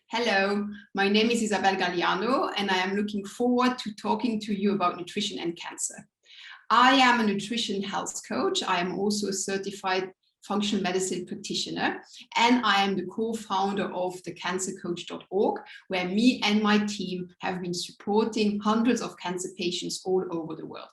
Hello, my name is Isabel Galiano, and I am looking forward to talking to you about nutrition and cancer. I am a nutrition health coach. I am also a certified functional medicine practitioner, and I am the co-founder of thecancercoach.org, where me and my team have been supporting hundreds of cancer patients all over the world.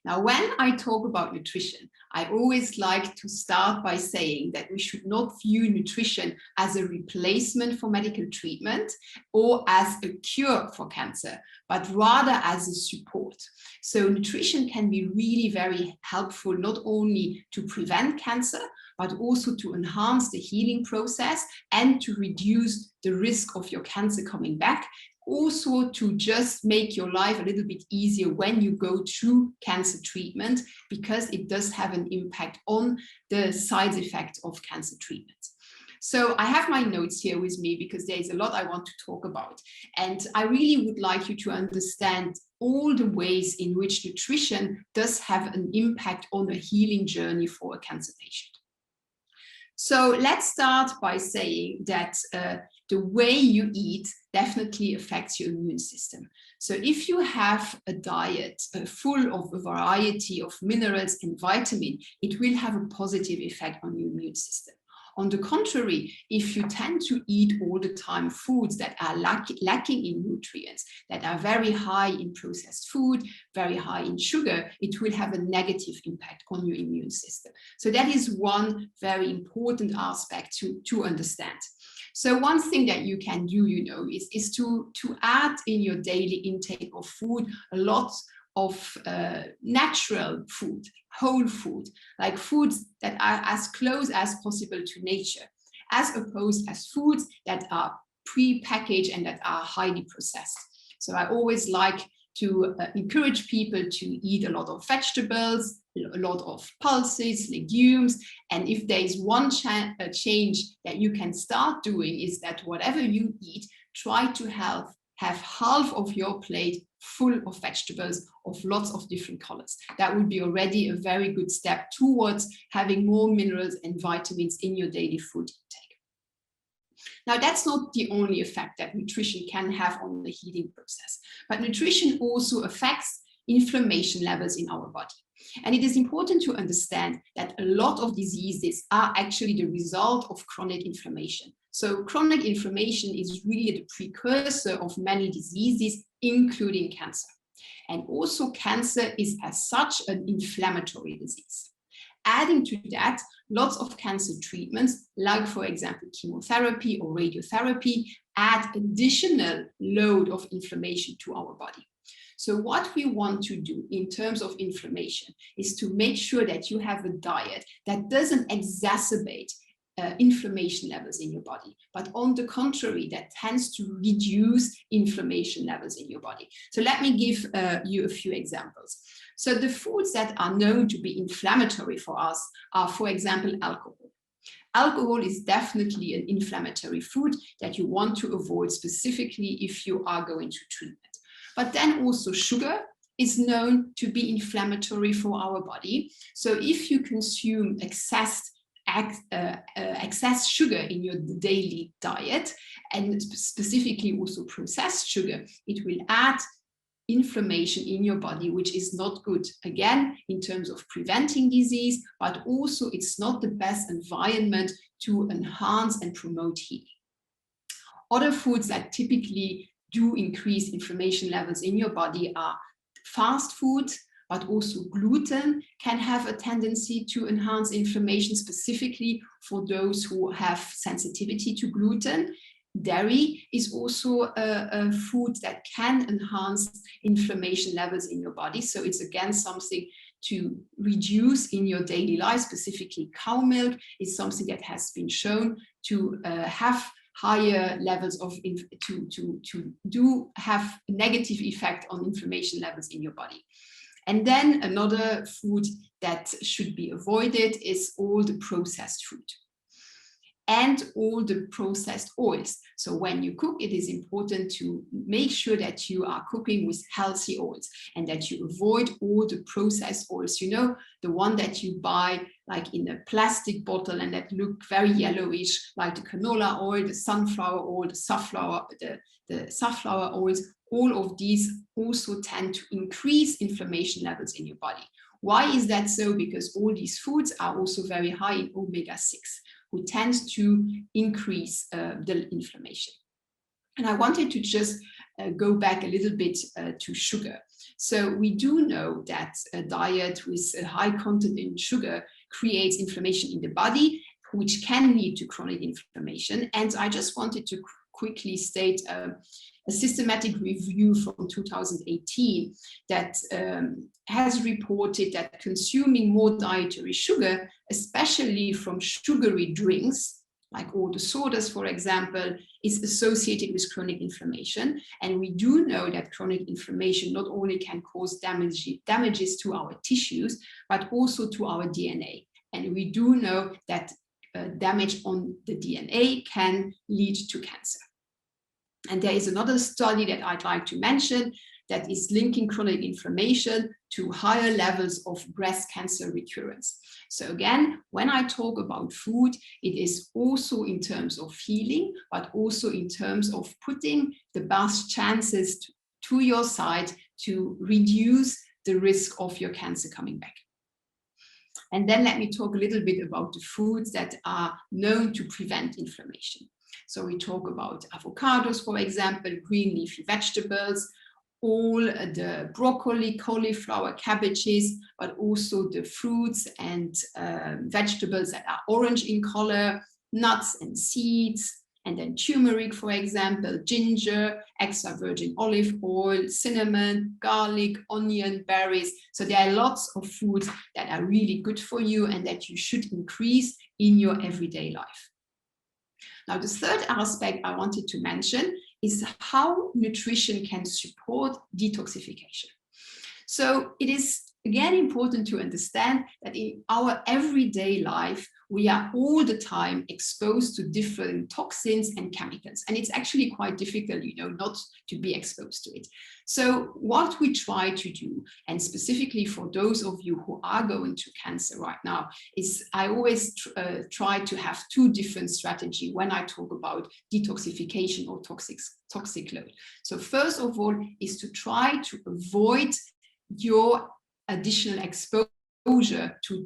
Now, when I talk about nutrition, I always like to start by saying that we should not view nutrition as a replacement for medical treatment or as a cure for cancer, but rather as a support. So nutrition can be really very helpful, not only to prevent cancer, but also to enhance the healing process and to reduce the risk of your cancer coming back. Also to just make your life a little bit easier when you go through cancer treatment, because it does have an impact on the side effects of cancer treatment. So I have my notes here with me because there is a lot I want to talk about. And I really would like you to understand all the ways in which nutrition does have an impact on a healing journey for a cancer patient. So let's start by saying that the way you eat definitely affects your immune system. So if you have a diet full of a variety of minerals and vitamins, it will have a positive effect on your immune system. On the contrary, if you tend to eat all the time foods that are lacking in nutrients, that are very high in processed food, very high in sugar, it will have a negative impact on your immune system. So that is one very important aspect to understand. So one thing that you can do, is to add in your daily intake of food a lot of natural food, whole food, like foods that are as close as possible to nature, as opposed as foods that are pre-packaged and that are highly processed. So I always like to encourage people to eat a lot of vegetables, a lot of pulses, legumes. And if there is one change that you can start doing, is that whatever you eat, try to have half of your plate full of vegetables of lots of different colors. That would be already a very good step towards having more minerals and vitamins in your daily food intake. Now, that's not the only effect that nutrition can have on the healing process, but nutrition also affects inflammation levels in our body. And it is important to understand that a lot of diseases are actually the result of chronic inflammation. So chronic inflammation is really the precursor of many diseases, including cancer. And also cancer is as such an inflammatory disease. Adding to that, lots of cancer treatments, like for example, chemotherapy or radiotherapy, add additional load of inflammation to our body. So what we want to do in terms of inflammation is to make sure that you have a diet that doesn't exacerbate inflammation levels in your body, but on the contrary, that tends to reduce inflammation levels in your body. So let me give you a few examples. So the foods that are known to be inflammatory for us are, for example, alcohol. Alcohol is definitely an inflammatory food that you want to avoid, specifically if you are going to treatment. But then also sugar is known to be inflammatory for our body. So if you consume excess sugar in your daily diet, and specifically also processed sugar, it will add inflammation in your body, which is not good, again, in terms of preventing disease, but also it's not the best environment to enhance and promote healing. Other foods that typically do increase inflammation levels in your body are fast food, but also gluten can have a tendency to enhance inflammation, specifically for those who have sensitivity to gluten. Dairy is also a food that can enhance inflammation levels in your body. So it's again something to reduce in your daily life. Specifically, cow milk is something that has been shown to have higher levels of to have a negative effect on inflammation levels in your body. And then another food that should be avoided is all the processed food. and all the processed oils. So when you cook, it is important to make sure that you are cooking with healthy oils and that you avoid all the processed oils, you know, the one that you buy like in a plastic bottle and that look very yellowish, like the canola oil, the sunflower oil, the safflower oils. All of these also tend to increase inflammation levels in your body. Why is that so? Because all these foods are also very high in omega-6, who tends to increase the inflammation. And I wanted to just go back a little bit to sugar. So we do know that a diet with a high content in sugar creates inflammation in the body, which can lead to chronic inflammation. And I just wanted to quickly state a systematic review from 2018 that has reported that consuming more dietary sugar, especially from sugary drinks, like all the sodas, for example, is associated with chronic inflammation. And we do know that chronic inflammation not only can cause damages to our tissues, but also to our DNA. And we do know that damage on the DNA can lead to cancer. And there is another study that I'd like to mention that is linking chronic inflammation to higher levels of breast cancer recurrence. So again, when I talk about food, it is also in terms of healing, but also in terms of putting the best chances to your side to reduce the risk of your cancer coming back. And then let me talk a little bit about the foods that are known to prevent inflammation. So we talk about avocados, for example, green leafy vegetables, all the broccoli, cauliflower, cabbages, but also the fruits and vegetables that are orange in color, nuts and seeds, and then turmeric, for example, ginger, extra virgin olive oil, cinnamon, garlic, onion, berries. So there are lots of foods that are really good for you and that you should increase in your everyday life. Now, the third aspect I wanted to mention is how nutrition can support detoxification. So it is, again, important to understand that in our everyday life, we are all the time exposed to different toxins and chemicals. And it's actually quite difficult, you know, not to be exposed to it. So what we try to do, and specifically for those of you who are going through cancer right now, is I always try to have two different strategies when I talk about detoxification or toxic load. So first of all is to try to avoid your additional exposure to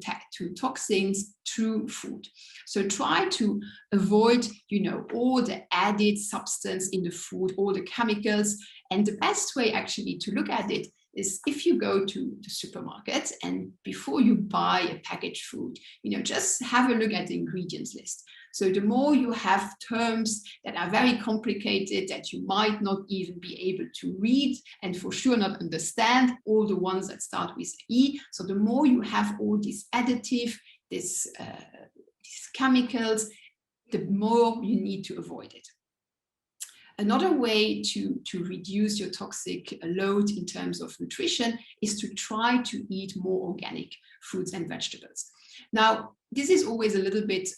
toxins through food. So try to avoid, you know, all the added substance in the food, all the chemicals. And the best way actually to look at it is if you go to the supermarket and before you buy a packaged food, you know, just have a look at the ingredients list. So the more you have terms that are very complicated that you might not even be able to read and for sure not understand, all the ones that start with E. So the more you have all these additives, these chemicals, the more you need to avoid it. Another way to reduce your toxic load in terms of nutrition is to try to eat more organic fruits and vegetables. Now, this is always a little bit,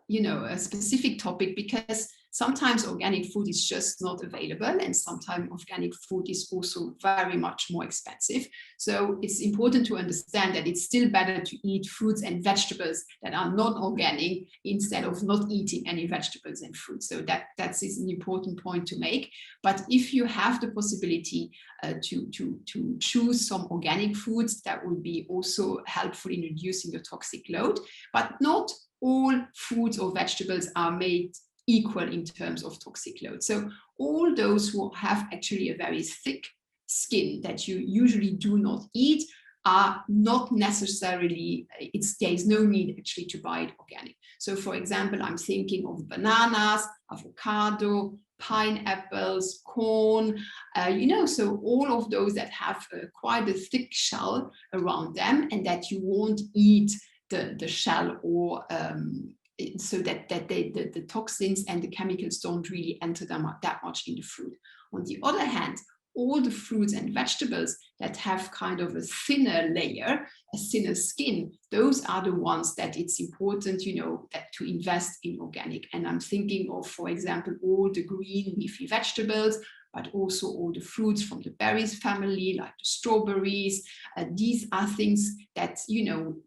you know, a specific topic because sometimes organic food is just not available and sometimes organic food is also very much more expensive. So it's important to understand that it's still better to eat fruits and vegetables that are not organic instead of not eating any vegetables and fruits. So that is an important point to make. But if you have the possibility to choose some organic foods, that would be also helpful in reducing your toxic load. But not all foods or vegetables are made equal in terms of toxic load. So all those who have actually a very thick skin that you usually do not eat are not necessarily, there is no need actually to buy it organic. So for example, I'm thinking of bananas, avocado, pineapples, corn, you know, so all of those that have quite a thick shell around them and that you won't eat the shell or so that the toxins and the chemicals don't really enter them that much in the food. On the other hand, all the fruits and vegetables that have kind of a thinner layer, a thinner skin, those are the ones that it's important, that to invest in organic. And I'm thinking of, for example, all the green leafy vegetables, but also all the fruits from the berries family, like the strawberries. These are things that,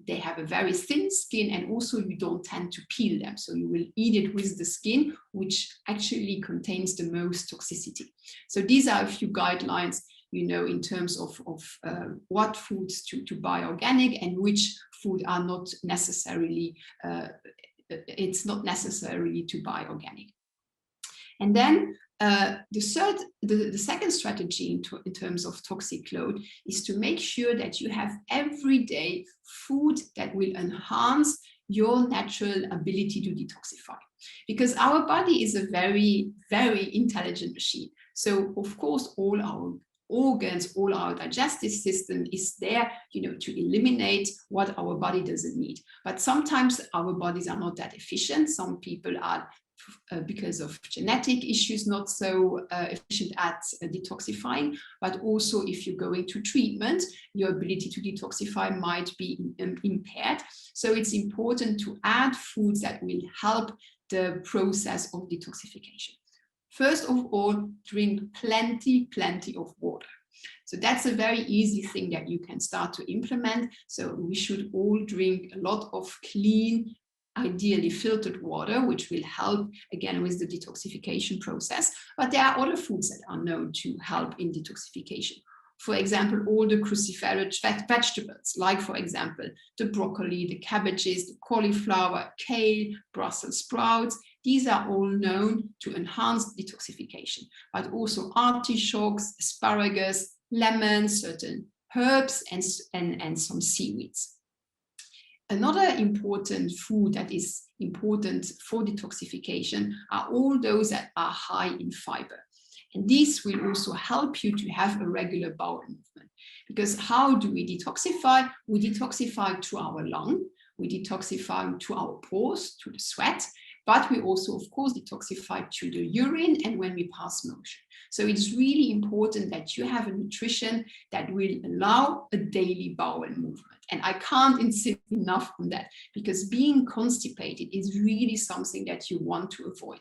they have a very thin skin, and also you don't tend to peel them. So you will eat it with the skin, which actually contains the most toxicity. So these are a few guidelines, in terms of what foods to buy organic and which food are not necessarily, it's not necessary to buy organic. And then the second strategy in terms of toxic load is to make sure that you have everyday food that will enhance your natural ability to detoxify. Because our body is a very, very intelligent machine. So of course, all our organs, all our digestive system is there, to eliminate what our body doesn't need. But sometimes our bodies are not that efficient. Some people are, because of genetic issues, not so efficient at detoxifying, but also if you're going to treatment, your ability to detoxify might be impaired. So it's important to add foods that will help the process of detoxification. First of all, drink plenty of water. So that's a very easy thing that you can start to implement. So we should all drink a lot of clean, ideally filtered water, which will help again with the detoxification process. But there are other foods that are known to help in detoxification. For example, all the cruciferous vegetables, like for example, the broccoli, the cabbages, the cauliflower, kale, Brussels sprouts. These are all known to enhance detoxification, but also artichokes, asparagus, lemons, certain herbs, and some seaweeds. Another important food that is important for detoxification are all those that are high in fiber. And this will also help you to have a regular bowel movement. Because how do we detoxify? We detoxify through our lung, we detoxify through our pores, through the sweat, but we also, of course, detoxify through the urine and when we pass motion. So it's really important that you have a nutrition that will allow a daily bowel movement. And I can't insist enough on that, because being constipated is really something that you want to avoid.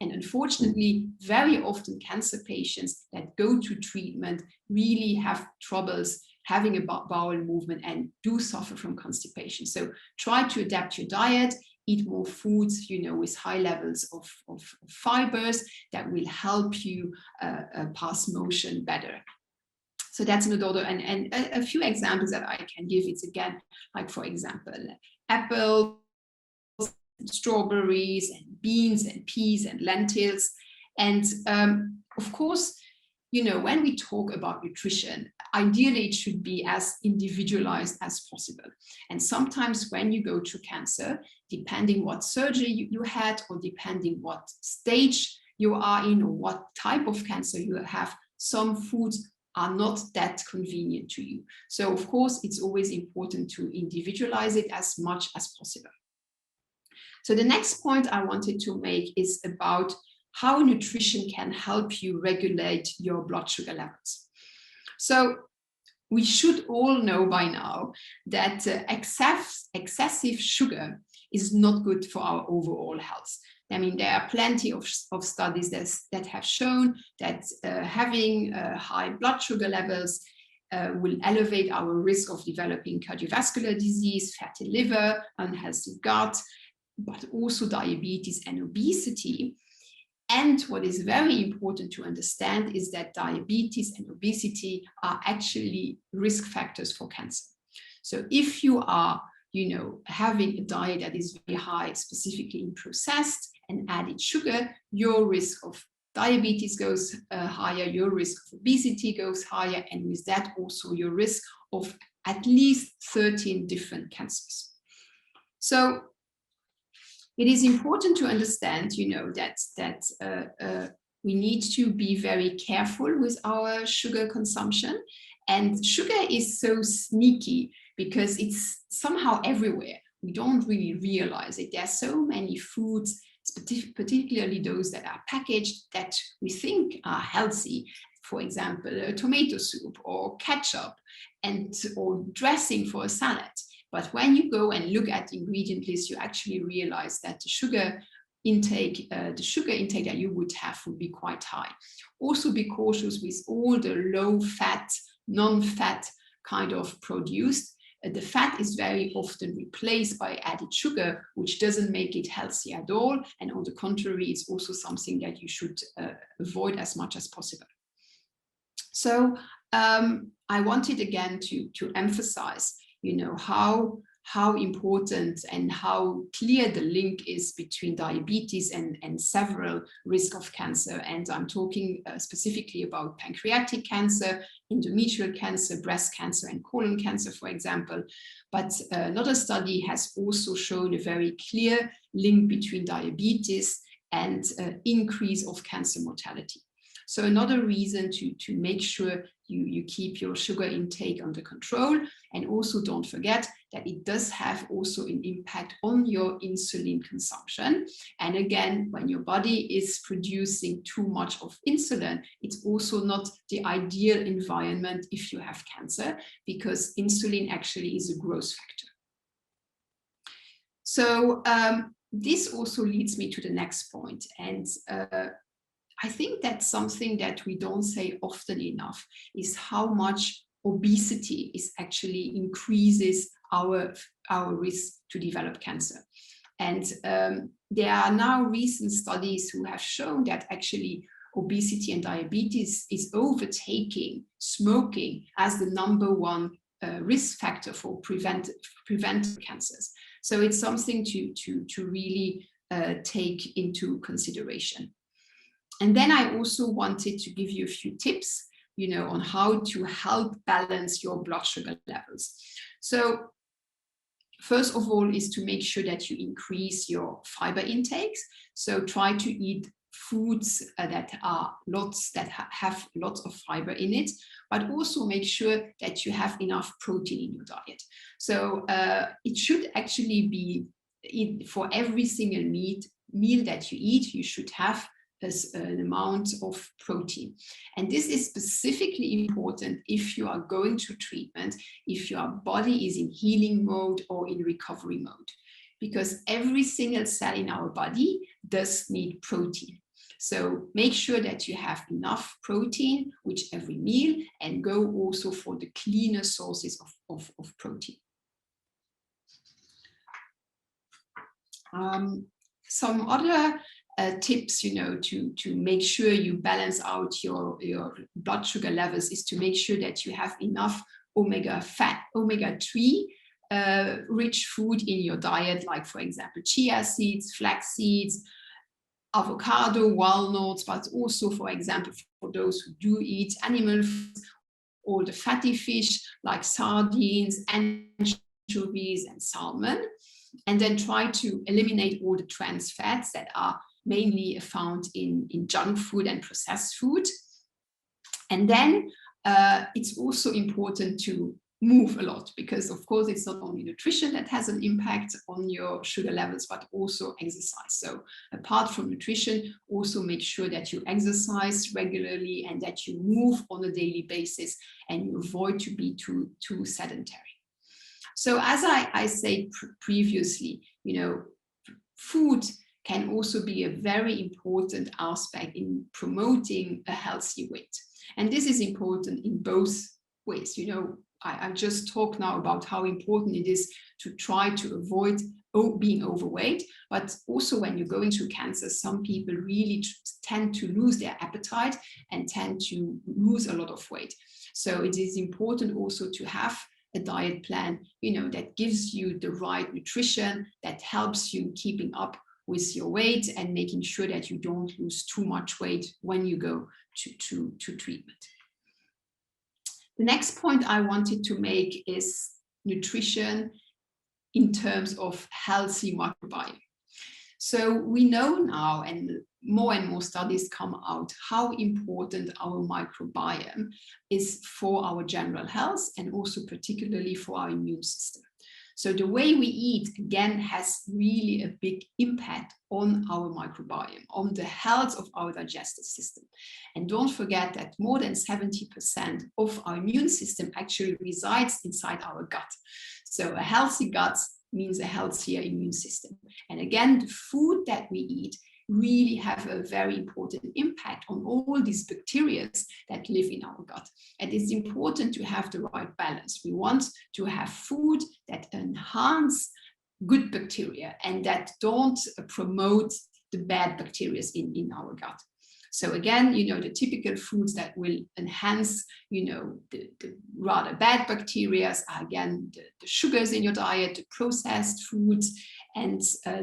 And unfortunately, very often cancer patients that go to treatment really have troubles having a bowel movement and do suffer from constipation. So try to adapt your diet, eat more foods, with high levels of fibers that will help you pass motion better. So that's another, and a few examples that I can give. It's again, like for example, apples, strawberries, and beans, and peas, and lentils. And of course, when we talk about nutrition, ideally it should be as individualized as possible. And sometimes when you go through cancer, depending what surgery you had, or depending what stage you are in, or what type of cancer you have, some foods are not that convenient to you. So of course, it's always important to individualize it as much as possible. So the next point I wanted to make is about how nutrition can help you regulate your blood sugar levels. So we should all know by now that excessive sugar is not good for our overall health. I mean, there are plenty of studies that have shown that having high blood sugar levels will elevate our risk of developing cardiovascular disease, fatty liver, unhealthy gut, but also diabetes and obesity. And what is very important to understand is that diabetes and obesity are actually risk factors for cancer. So if you are, having a diet that is very high, specifically in processed and added sugar, your risk of diabetes goes higher, your risk of obesity goes higher, and with that also your risk of at least 13 different cancers. So it is important to understand, that we need to be very careful with our sugar consumption. And sugar is so sneaky because it's somehow everywhere. We don't really realize it. There are so many foods, particularly those that are packaged, that we think are healthy, for example, a tomato soup or ketchup or dressing for a salad. But when you go and look at the ingredient list, you actually realize that the sugar intake that you would have would be quite high. Also be cautious with all the low fat, non-fat kind of produced. The fat is very often replaced by added sugar, which doesn't make it healthy at all. And on the contrary, it's also something that you should avoid as much as possible. So I wanted again to emphasize, how important and how clear the link is between diabetes and several risks of cancer. And I'm talking specifically about pancreatic cancer, endometrial cancer, breast cancer, and colon cancer, for example. But another study has also shown a very clear link between diabetes and increase of cancer mortality. So another reason to make sure you keep your sugar intake under control, and also don't forget that it does have also an impact on your insulin consumption. And again, when your body is producing too much of insulin, it's also not the ideal environment if you have cancer, because insulin actually is a growth factor. So this also leads me to the next point. And I think that's something that we don't say often enough, is how much obesity is actually increases our risk to develop cancer. And there are now recent studies who have shown that actually obesity and diabetes is overtaking smoking as the #1 risk factor for preventive cancers. So it's something to really take into consideration. And then I also wanted to give you a few tips, on how to help balance your blood sugar levels. So first of all is to make sure that you increase your fiber intakes. So try to eat foods that have lots of fiber in it, but also make sure that you have enough protein in your diet. So it should actually be for every single meal that you eat, you should have an amount of protein. And this is specifically important if you are going to treatment, if your body is in healing mode or in recovery mode, because every single cell in our body does need protein. So make sure that you have enough protein with every meal, and go also for the cleaner sources of protein. Some other tips, to make sure you balance out your blood sugar levels is to make sure that you have enough omega-3 rich food in your diet, like for example, chia seeds, flax seeds, avocado, walnuts, but also, for example, for those who do eat animal foods, all the fatty fish like sardines, anchovies, and salmon. And then try to eliminate all the trans fats that are mainly found in junk food and processed food. And then it's also important to move a lot, because of course it's not only nutrition that has an impact on your sugar levels, but also exercise. So apart from nutrition, also make sure that you exercise regularly and that you move on a daily basis, and you avoid to be too sedentary. So as I said previously, food can also be a very important aspect in promoting a healthy weight. And this is important in both ways. I just talked now about how important it is to try to avoid being overweight, but also when you go into cancer, some people really tend to lose their appetite and tend to lose a lot of weight. So it is important also to have a diet plan, that gives you the right nutrition, that helps you keeping up with your weight and making sure that you don't lose too much weight when you go to treatment. The next point I wanted to make is nutrition in terms of healthy microbiome. So we know now, and more studies come out, how important our microbiome is for our general health, and also particularly for our immune system. So the way we eat, again, has really a big impact on our microbiome, on the health of our digestive system. And don't forget that more than 70% of our immune system actually resides inside our gut. So a healthy gut means a healthier immune system. And again, the food that we eat really have a very important impact on all these bacteria that live in our gut. And it's important to have the right balance. We want to have food that enhance good bacteria and that don't promote the bad bacteria in our gut. So again, the typical foods that will enhance, the rather bad bacteria are, again, the sugars in your diet, the processed foods, and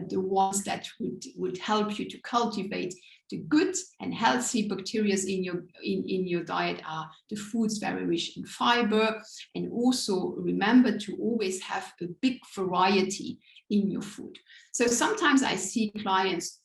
the ones that would help you to cultivate the good and healthy bacteria in your diet are the foods very rich in fiber. And also remember to always have a big variety in your food. So sometimes I see clients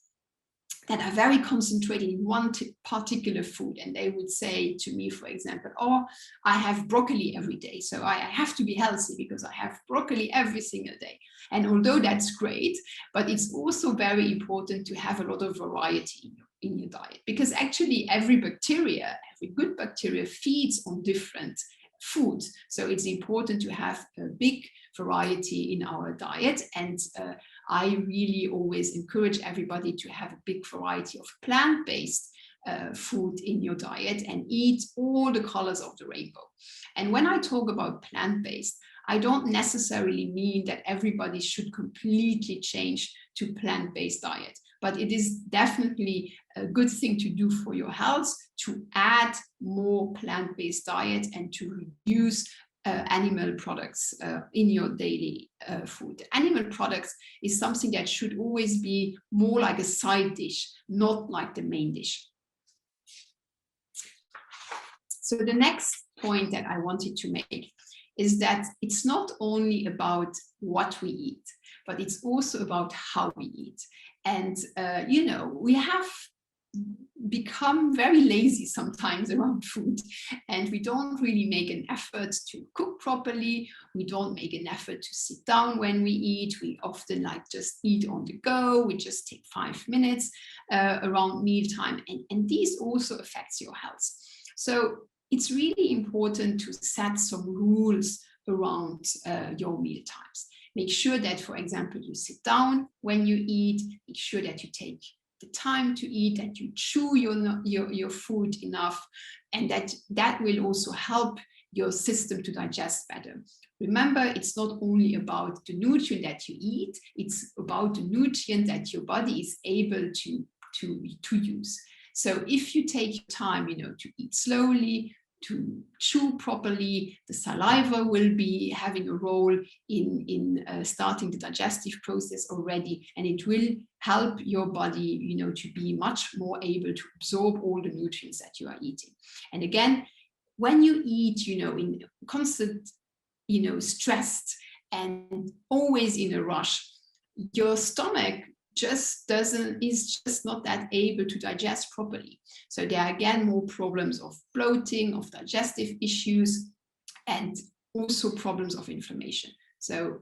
that are very concentrated in one particular food, and they would say to me, for example, oh, I have broccoli every day, so I have to be healthy because I have broccoli every single day. And although that's great, but it's also very important to have a lot of variety in your diet, because actually every good bacteria feeds on different foods. So it's important to have a big variety in our diet. And I really always encourage everybody to have a big variety of plant-based food in your diet and eat all the colors of the rainbow. And when I talk about plant-based, I don't necessarily mean that everybody should completely change to plant-based diet, but it is definitely a good thing to do for your health to add more plant-based diet and to reduce animal products in your daily food. Animal products is something that should always be more like a side dish, not like the main dish. So the next point that I wanted to make is that it's not only about what we eat, but it's also about how we eat. And, we have become very lazy sometimes around food, and we don't really make an effort to cook properly. We don't make an effort to sit down when we eat. We often just eat on the go. We just take 5 minutes around mealtime, and these also affects your health. So it's really important to set some rules around your meal times. Make sure that, for example, you sit down when you eat. Make sure that you take the time to eat, that you chew your food enough, and that will also help your system to digest better. Remember, it's not only about the nutrient that you eat, it's about the nutrient that your body is able to use. So if you take time, to eat slowly, to chew properly, the saliva will be having a role in starting the digestive process already, and it will help your body, to be much more able to absorb all the nutrients that you are eating. And again, when you eat, in constant, stressed and always in a rush, your stomach is just not that able to digest properly. So there are again more problems of bloating, of digestive issues, and also problems of inflammation. So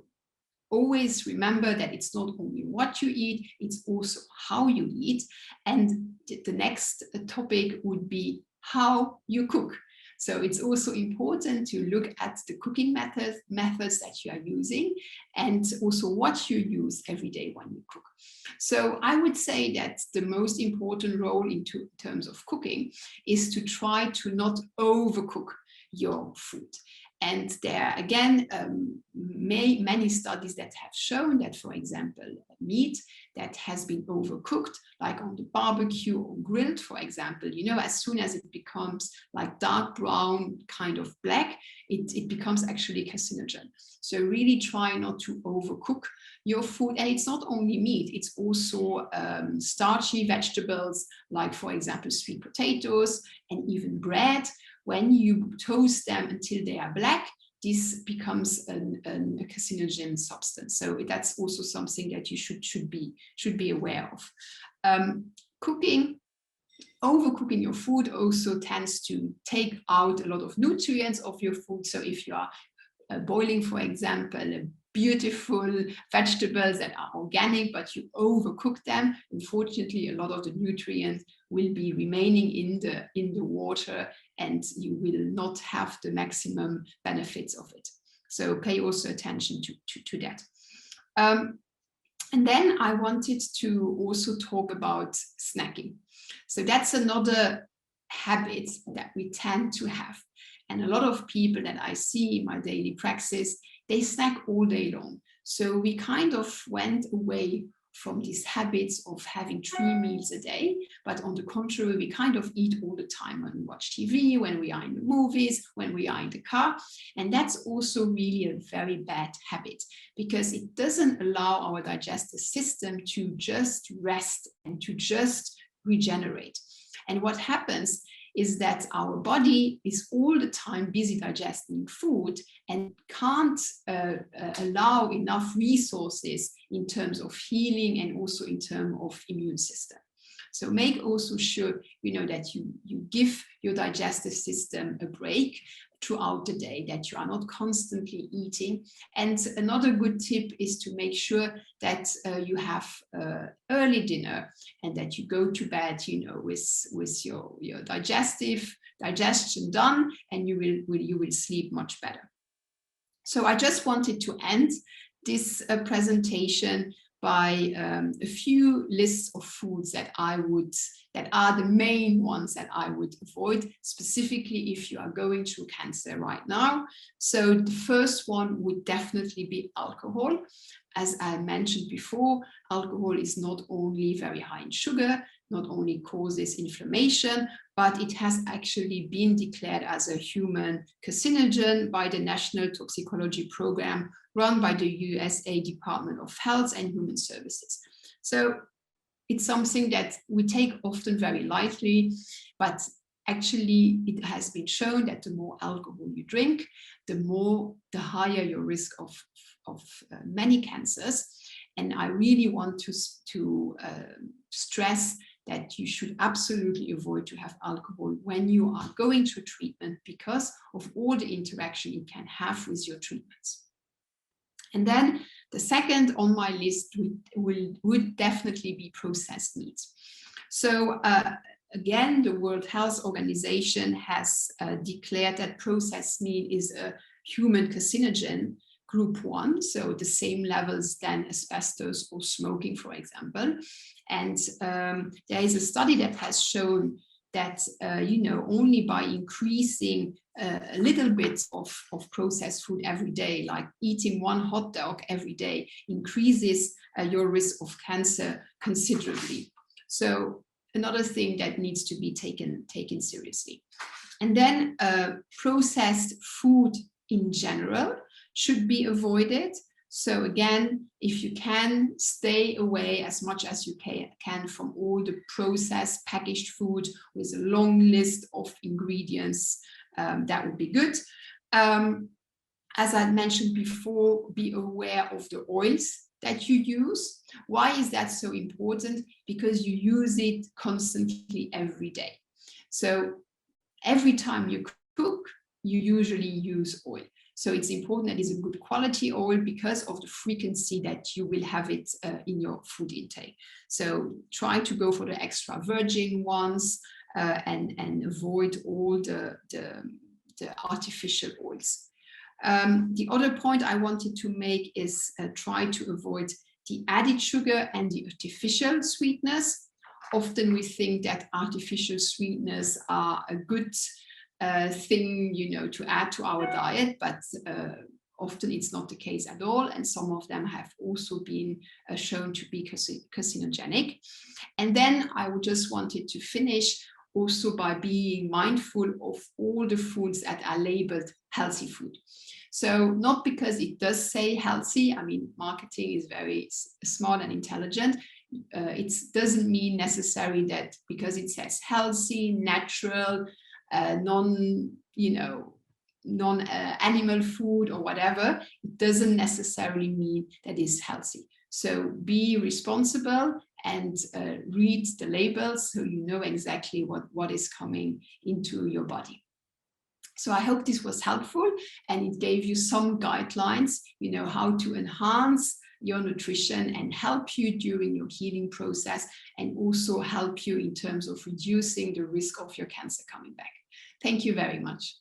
always remember that it's not only what you eat, it's also how you eat. And the next topic would be how you cook. So it's also important to look at the cooking methods that you are using, and also what you use every day when you cook. So I would say that the most important role in terms of cooking is to try to not overcook your food. And there are, again, many studies that have shown that, for example, meat that has been overcooked, like on the barbecue or grilled, for example, as soon as it becomes like dark brown, kind of black, it becomes actually carcinogen. So really try not to overcook your food. And it's not only meat, it's also starchy vegetables, like, for example, sweet potatoes and even bread. When you toast them until they are black, this becomes a carcinogen substance. So that's also something that you should be aware of. Overcooking your food also tends to take out a lot of nutrients of your food. So if you are boiling, for example, beautiful vegetables that are organic, but you overcook them, unfortunately, a lot of the nutrients will be remaining in the water, and you will not have the maximum benefits of it. So pay also attention to that. And then I wanted to also talk about snacking. So that's another habit that we tend to have. And a lot of people that I see in my daily praxis, they snack all day long. So we kind of went away from these habits of having 3 meals a day, but on the contrary, we kind of eat all the time when we watch TV, when we are in the movies, when we are in the car. And that's also really a very bad habit, because it doesn't allow our digestive system to just rest and to just regenerate. And what happens is that our body is all the time busy digesting food and can't allow enough resources in terms of healing and also in terms of immune system. So make also sure, that you give your digestive system a break throughout the day, that you are not constantly eating. And another good tip is to make sure that you have early dinner and that you go to bed, with your digestion done, and you will sleep much better. So I just wanted to end this presentation by a few lists of foods that are the main ones that I would avoid, specifically if you are going through cancer right now. So the first one would definitely be alcohol. As I mentioned before, alcohol is not only very high in sugar, not only causes inflammation, but it has actually been declared as a human carcinogen by the National Toxicology Program run by the USA Department of Health and Human Services. So it's something that we take often very lightly, but actually it has been shown that the more alcohol you drink, the higher your risk of many cancers. And I really want to stress that you should absolutely avoid to have alcohol when you are going through treatment, because of all the interaction it can have with your treatments. And then the second on my list would definitely be processed meats. So again, the World Health Organization has declared that processed meat is a human carcinogen group 1, so the same levels than asbestos or smoking, for example. And there is a study that has shown that only by increasing a little bit of processed food every day, like eating 1 hot dog every day, increases your risk of cancer considerably. So another thing that needs to be taken seriously. And then processed food in general should be avoided. So again, if you can, stay away as much as you can from all the processed packaged food with a long list of ingredients. That would be good. As I mentioned before, be aware of the oils that you use. Why is that so important? Because you use it constantly every day. So every time you cook, you usually use oil. So it's important that it's a good quality oil because of the frequency that you will have it in your food intake. So try to go for the extra virgin ones and avoid all the artificial oils. The other point I wanted to make is try to avoid the added sugar and the artificial sweetness. Often we think that artificial sweeteners are a good thing, to add to our diet, but often it's not the case at all. And some of them have also been shown to be carcinogenic. And then I just wanted to finish also by being mindful of all the foods that are labeled healthy food. So not because it does say healthy, I mean, marketing is very smart and intelligent. It doesn't mean necessarily that because it says healthy, natural, non-animal food or whatever, it doesn't necessarily mean that it's healthy. So be responsible and read the labels so you know exactly what is coming into your body. So I hope this was helpful and it gave you some guidelines, you know, how to enhance your nutrition and help you during your healing process, and also help you in terms of reducing the risk of your cancer coming back. Thank you very much.